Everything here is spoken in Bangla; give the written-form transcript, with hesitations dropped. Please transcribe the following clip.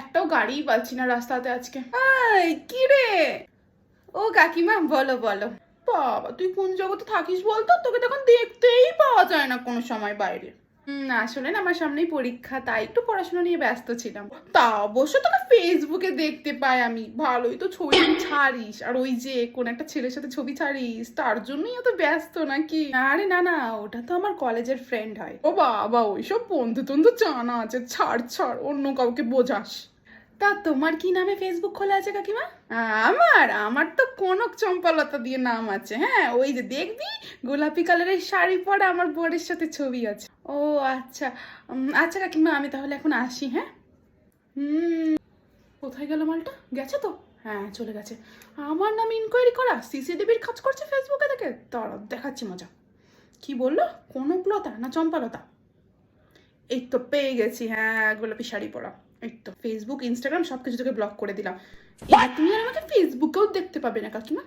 একটাও গাড়িই পাচ্ছি না রাস্তাতে আজকে। কি রে? ও কাকিমা, বলো বলো। বাবা, তুই কোন জগতে থাকিস বলতো? তোকে তখন দেখতেই পাওয়া যায় না কোনো সময় বাইরে। আসলে না, আমার সামনেই পরীক্ষা, তাই একটু পড়াশোনা নিয়ে ব্যস্ত ছিলাম। তা অবশ্য তোকে ফেসবুকে দেখতে পাই আমি, ভালোই তো ছবি ছাড়িস, আর ওই যে কোন একটা ছেলের সাথে ছবি ছাড়িস, তার জন্যই এত ব্যস্ত নাকি? আরে না না, ওটা তো আমার কলেজের ফ্রেন্ড হয়। ও বাবা, ওইসব বন্ধু টন্ধু জানা আছে, ছাড় ছাড়, অন্য কাউকে বোঝাস। তা তোমার কি নামে ফেসবুক খোলা আছে কাকিমা? আমার আমার তো কনক চম্পালতা দিয়ে নাম আছে। হ্যাঁ, ওই যে দেখবি গোলাপি কালারের শাড়ি পরা আমার বরের সাথে ছবি আছে। ও আচ্ছা। আচ্ছা কাকিমা, আমি তাহলে এখন আসি। হ্যাঁ। হুম। কোথায় গেল মালটা? গেছে তো? হ্যাঁ, চলে গেছে। আমার নামে ইনকোয়ারি করা, সিসিটিভির কাজ করছে ফেসবুকে দেখে। দাঁড়া, দেখাচ্ছি মজা। কি বললো? কনকলতা না চম্পালতা? এই তো পেয়ে গেছি। হ্যাঁ, গোলাপি শাড়ি পরা। এই তো ফেসবুক ইনস্টাগ্রাম সবকিছু থেকে ব্লক করে দিলাম। এবার তুমি আর আমাকে ফেসবুকেও দেখতে পাবে না কাকিমা।